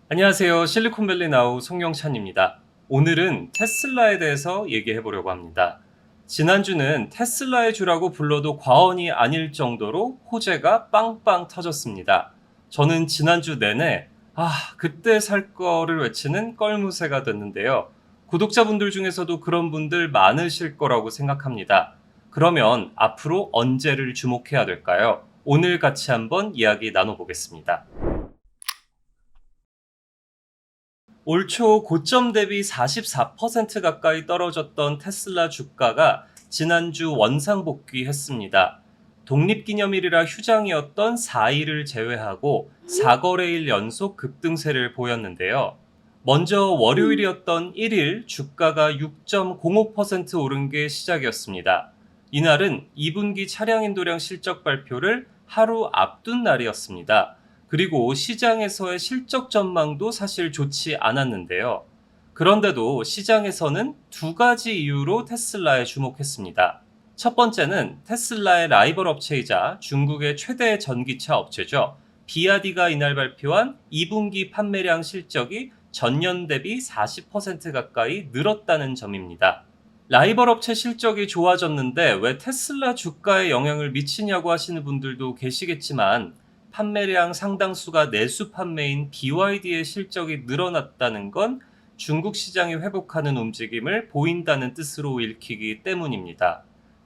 안녕하세요. 실리콘밸리 나우 송영찬입니다. 오늘은 테슬라에 대해서 얘기해 보려고 합니다. 지난주는 테슬라의 주라고 불러도 과언이 아닐 정도로 호재가 빵빵 터졌습니다. 저는 지난주 내내 그때 살 거를 외치는 껄무새가 됐는데요. 구독자분들 중에서도 그런 분들 많으실 거라고 생각합니다. 그러면 앞으로 언제를 주목해야 될까요? 오늘 같이 한번 이야기 나눠보겠습니다. 올 초 고점 대비 44% 가까이 떨어졌던 테슬라 주가가 지난주 원상 복귀했습니다. 독립기념일이라 휴장이었던 4일을 제외하고 4거래일 연속 급등세를 보였는데요. 먼저 월요일이었던 1일 주가가 6.05% 오른 게 시작이었습니다. 이날은 2분기 차량 인도량 실적 발표를 하루 앞둔 날이었습니다. 그리고 시장에서의 실적 전망도 사실 좋지 않았는데요. 그런데도 시장에서는 두 가지 이유로 테슬라에 주목했습니다. 첫 번째는 테슬라의 라이벌 업체이자 중국의 최대 전기차 업체죠. 비아디가 이날 발표한 2분기 판매량 실적이 전년 대비 40% 가까이 늘었다는 점입니다. 라이벌 업체 실적이 좋아졌는데 왜 테슬라 주가에 영향을 미치냐고 하시는 분들도 계시겠지만 판매량 상당수가 내수 판매인 BYD의 실적이 늘어났다는 건 중국 시장이 회복하는 움직임을 보인다는 뜻으로 읽히기 때문입니다.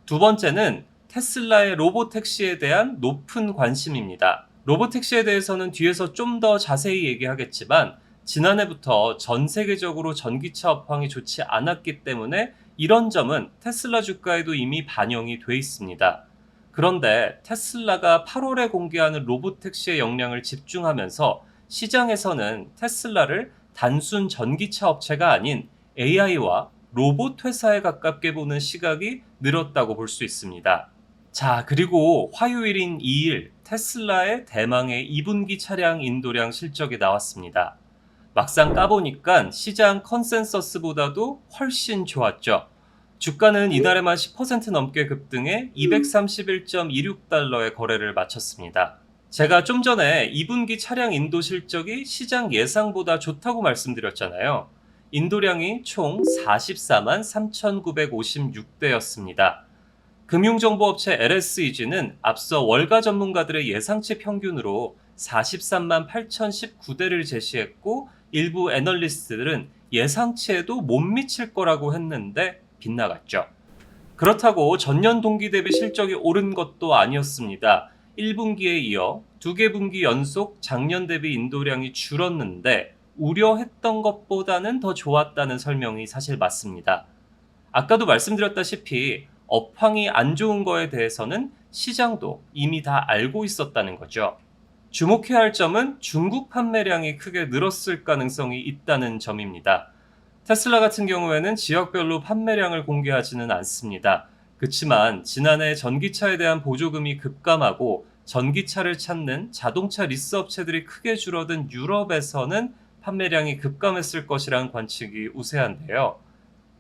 두 번째는 테슬라의 로보택시에 대한 높은 관심입니다. 로보택시에 대해서는 뒤에서 좀 더 자세히 얘기하겠지만 지난해부터 전 세계적으로 전기차 업황이 좋지 않았기 때문에 이런 점은 테슬라 주가에도 이미 반영이 돼 있습니다. 그런데 테슬라가 8월에 공개하는 로보택시의 역량을 집중하면서 시장에서는 테슬라를 단순 전기차 업체가 아닌 AI와 로봇 회사에 가깝게 보는 시각이 늘었다고 볼 수 있습니다. 자, 그리고 화요일인 2일 테슬라의 대망의 2분기 차량 인도량 실적이 나왔습니다. 막상 까보니까 시장 컨센서스보다도 훨씬 좋았죠. 주가는 이날에만 10% 넘게 급등해 231.26달러의 거래를 마쳤습니다. 제가 좀 전에 2분기 차량 인도 실적이 시장 예상보다 좋다고 말씀드렸잖아요. 인도량이 총 44만 3,956대였습니다. 금융정보업체 LSEG는 앞서 월가 전문가들의 예상치 평균으로 43만 8,019대를 제시했고 일부 애널리스트들은 예상치에도 못 미칠 거라고 했는데 빗나갔죠. 그렇다고 전년 동기 대비 실적이 오른 것도 아니었습니다. 1분기에 이어 2개 분기 연속 작년 대비 인도량이 줄었는데 우려했던 것보다는 더 좋았다는 설명이 사실 맞습니다. 아까도 말씀드렸다시피 업황이 안 좋은 거에 대해서는 시장도 이미 다 알고 있었다는 거죠. 주목해야 할 점은 중국 판매량이 크게 늘었을 가능성이 있다는 점입니다. 테슬라 같은 경우에는 지역별로 판매량을 공개하지는 않습니다. 그렇지만 지난해 전기차에 대한 보조금이 급감하고 전기차를 찾는 자동차 리스 업체들이 크게 줄어든 유럽에서는 판매량이 급감했을 것이란 관측이 우세한데요.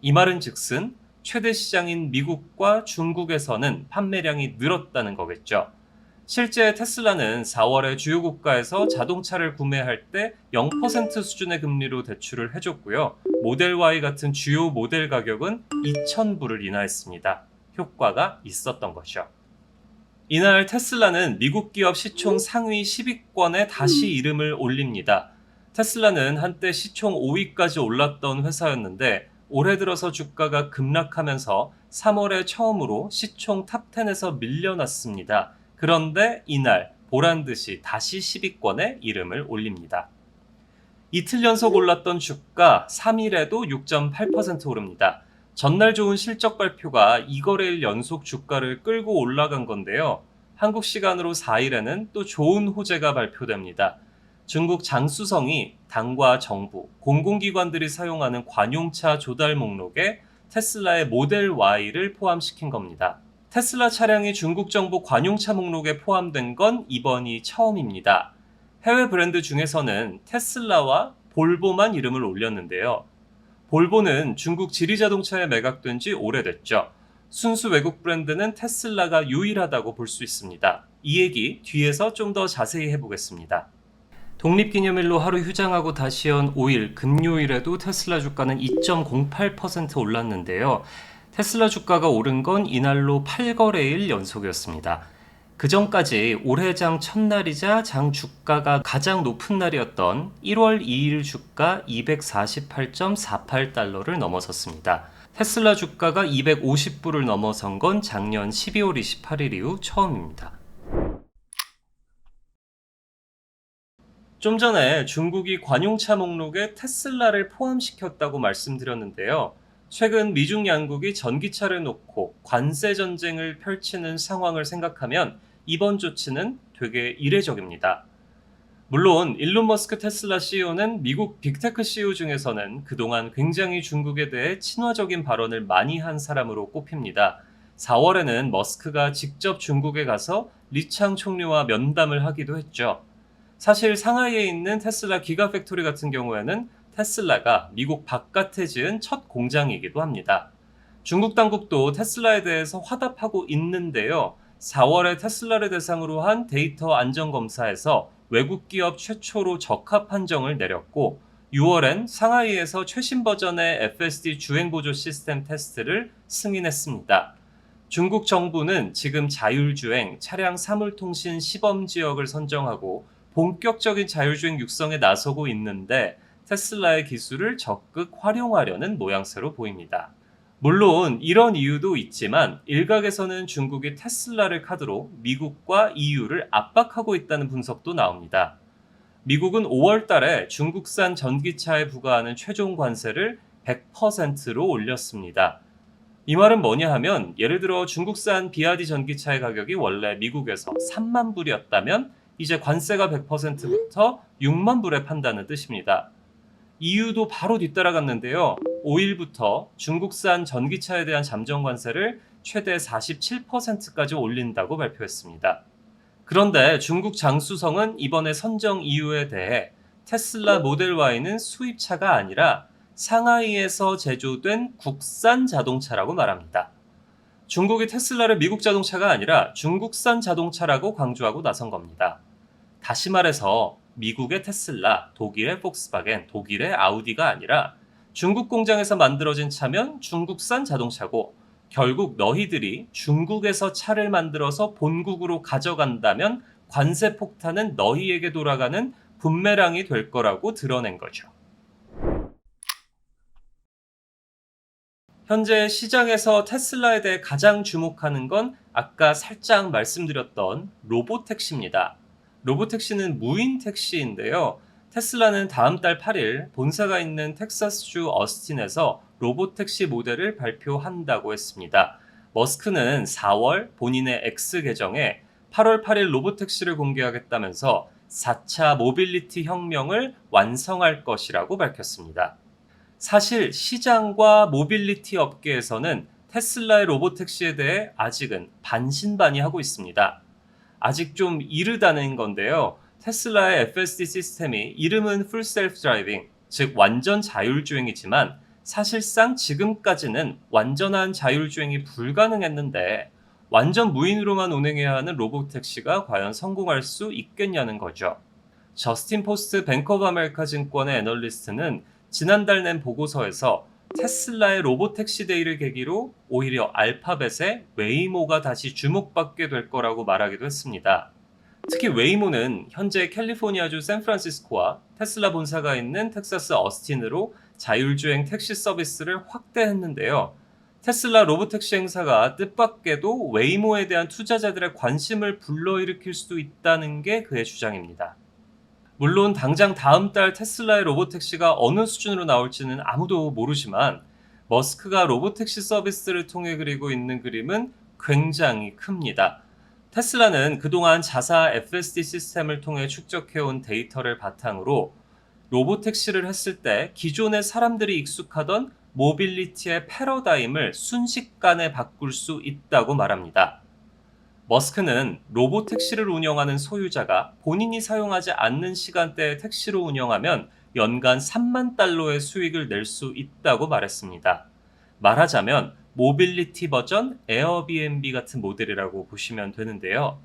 이 말은 즉슨 최대 시장인 미국과 중국에서는 판매량이 늘었다는 거겠죠. 실제 테슬라는 4월에 주요 국가에서 자동차를 구매할 때 0% 수준의 금리로 대출을 해줬고요. 모델 Y 같은 주요 모델 가격은 2,000불을 인하했습니다. 효과가 있었던 거죠. 이날 테슬라는 미국 기업 시총 상위 10위권에 다시 이름을 올립니다. 테슬라는 한때 시총 5위까지 올랐던 회사였는데 올해 들어서 주가가 급락하면서 3월에 처음으로 시총 탑10에서 밀려났습니다. 그런데 이날 보란듯이 다시 10위권에 이름을 올립니다. 이틀 연속 올랐던 주가 3일에도 6.8% 오릅니다. 전날 좋은 실적 발표가 2거래일 연속 주가를 끌고 올라간 건데요. 한국 시간으로 4일에는 또 좋은 호재가 발표됩니다. 중국 장수성이 당과 정부, 공공기관들이 사용하는 관용차 조달 목록에 테슬라의 모델 Y를 포함시킨 겁니다. 테슬라 차량이 중국 정부 관용차 목록에 포함된 건 이번이 처음입니다. 해외 브랜드 중에서는 테슬라와 볼보만 이름을 올렸는데요. 볼보는 중국 지리자동차에 매각된 지 오래됐죠. 순수 외국 브랜드는 테슬라가 유일하다고 볼 수 있습니다. 이 얘기 뒤에서 좀 더 자세히 해보겠습니다. 독립기념일로 하루 휴장하고 다시 연 5일 금요일에도 테슬라 주가는 2.08% 올랐는데요. 테슬라 주가가 오른 건 이날로 8거래일 연속이었습니다. 그 전까지 올해 장 첫날이자 장 주가가 가장 높은 날이었던 1월 2일 주가 248.48달러를 넘어섰습니다. 테슬라 주가가 250불을 넘어선 건 작년 12월 28일 이후 처음입니다. 좀 전에 중국이 관용차 목록에 테슬라를 포함시켰다고 말씀드렸는데요. 최근 미중 양국이 전기차를 놓고 관세 전쟁을 펼치는 상황을 생각하면 이번 조치는 되게 이례적입니다. 물론 일론 머스크 테슬라 CEO는 미국 빅테크 CEO 중에서는 그동안 굉장히 중국에 대해 친화적인 발언을 많이 한 사람으로 꼽힙니다. 4월에는 머스크가 직접 중국에 가서 리창 총리와 면담을 하기도 했죠. 사실 상하이에 있는 테슬라 기가팩토리 같은 경우에는 테슬라가 미국 바깥에 지은 첫 공장이기도 합니다. 중국 당국도 테슬라에 대해서 화답하고 있는데요. 4월에 테슬라를 대상으로 한 데이터 안전검사에서 외국 기업 최초로 적합 판정을 내렸고 6월엔 상하이에서 최신 버전의 FSD 주행보조 시스템 테스트를 승인했습니다. 중국 정부는 지금 자율주행 차량 사물통신 시범지역을 선정하고 본격적인 자율주행 육성에 나서고 있는데 테슬라의 기술을 적극 활용하려는 모양새로 보입니다. 물론 이런 이유도 있지만 일각에서는 중국이 테슬라를 카드로 미국과 EU를 압박하고 있다는 분석도 나옵니다. 미국은 5월 달에 중국산 전기차에 부과하는 최종 관세를 100%로 올렸습니다. 이 말은 뭐냐 하면 예를 들어 중국산 BYD 전기차의 가격이 원래 미국에서 3만 불이었다면 이제 관세가 100%부터 6만 불에 판다는 뜻입니다. EU도 바로 뒤따라갔는데요. 5일부터 중국산 전기차에 대한 잠정 관세를 최대 47%까지 올린다고 발표했습니다. 그런데 중국 장수성은 이번에 선정 이유에 대해 테슬라 모델 Y는 수입차가 아니라 상하이에서 제조된 국산 자동차라고 말합니다. 중국이 테슬라를 미국 자동차가 아니라 중국산 자동차라고 강조하고 나선 겁니다. 다시 말해서 미국의 테슬라, 독일의 폭스바겐, 독일의 아우디가 아니라 중국 공장에서 만들어진 차면 중국산 자동차고 결국 너희들이 중국에서 차를 만들어서 본국으로 가져간다면 관세 폭탄은 너희에게 돌아가는 분매랑이 될 거라고 드러낸 거죠. 현재 시장에서 테슬라에 대해 가장 주목하는 건 아까 살짝 말씀드렸던 로보택시입니다. 로보택시는 무인 택시인데요. 테슬라는 다음 달 8일 본사가 있는 텍사스주 어스틴에서 로보택시 모델을 발표한다고 했습니다. 머스크는 4월 본인의 X 계정에 8월 8일 로보택시를 공개하겠다면서 4차 모빌리티 혁명을 완성할 것이라고 밝혔습니다. 사실 시장과 모빌리티 업계에서는 테슬라의 로보택시에 대해 아직은 반신반의하고 있습니다. 아직 좀 이르다는 건데요. 테슬라의 FSD 시스템이 이름은 Full Self Driving, 즉 완전 자율주행이지만 사실상 지금까지는 완전한 자율주행이 불가능했는데 완전 무인으로만 운행해야 하는 로보택시가 과연 성공할 수 있겠냐는 거죠. 저스틴 포스트 뱅크 오브 아메리카 증권의 애널리스트는 지난달 낸 보고서에서 테슬라의 로보택시 데이를 계기로 오히려 알파벳의 웨이모가 다시 주목받게 될 거라고 말하기도 했습니다. 특히 웨이모는 현재 캘리포니아주 샌프란시스코와 테슬라 본사가 있는 텍사스 어스틴으로 자율주행 택시 서비스를 확대했는데요. 테슬라 로보택시 행사가 뜻밖에도 웨이모에 대한 투자자들의 관심을 불러일으킬 수도 있다는 게 그의 주장입니다. 물론 당장 다음 달 테슬라의 로보택시가 어느 수준으로 나올지는 아무도 모르지만 머스크가 로보택시 서비스를 통해 그리고 있는 그림은 굉장히 큽니다. 테슬라는 그동안 자사 FSD 시스템을 통해 축적해온 데이터를 바탕으로 로보택시를 했을 때 기존의 사람들이 익숙하던 모빌리티의 패러다임을 순식간에 바꿀 수 있다고 말합니다. 머스크는 로보택시를 운영하는 소유자가 본인이 사용하지 않는 시간대에 택시로 운영하면 연간 3만 달러의 수익을 낼 수 있다고 말했습니다. 말하자면 모빌리티 버전 에어비앤비 같은 모델이라고 보시면 되는데요.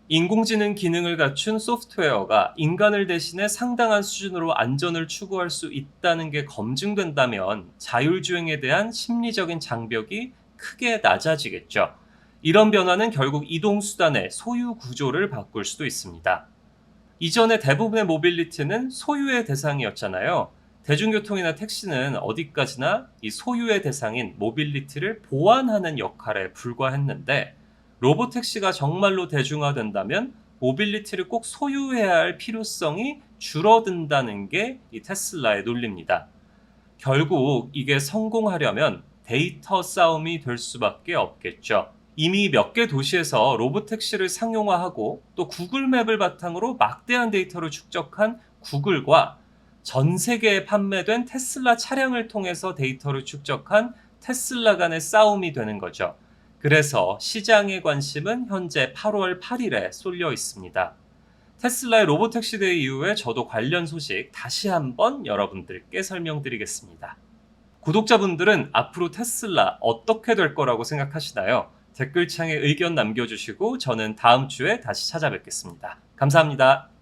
인공지능 기능을 갖춘 소프트웨어가 인간을 대신해 상당한 수준으로 안전을 추구할 수 있다는 게 검증된다면 자율주행에 대한 심리적인 장벽이 크게 낮아지겠죠. 이런 변화는 결국 이동수단의 소유 구조를 바꿀 수도 있습니다. 이전에 대부분의 모빌리티는 소유의 대상이었잖아요. 대중교통이나 택시는 어디까지나 이 소유의 대상인 모빌리티를 보완하는 역할에 불과했는데, 로보택시가 정말로 대중화된다면 모빌리티를 꼭 소유해야 할 필요성이 줄어든다는 게 이 테슬라의 논리입니다. 결국 이게 성공하려면 데이터 싸움이 될 수밖에 없겠죠. 이미 몇 개 도시에서 로보택시를 상용화하고 또 구글맵을 바탕으로 막대한 데이터를 축적한 구글과 전 세계에 판매된 테슬라 차량을 통해서 데이터를 축적한 테슬라 간의 싸움이 되는 거죠. 그래서 시장의 관심은 현재 8월 8일에 쏠려 있습니다. 테슬라의 로보택시 데이 이후에 저도 관련 소식 다시 한번 여러분들께 설명드리겠습니다. 구독자분들은 앞으로 테슬라 어떻게 될 거라고 생각하시나요? 댓글창에 의견 남겨주시고 저는 다음 주에 다시 찾아뵙겠습니다. 감사합니다.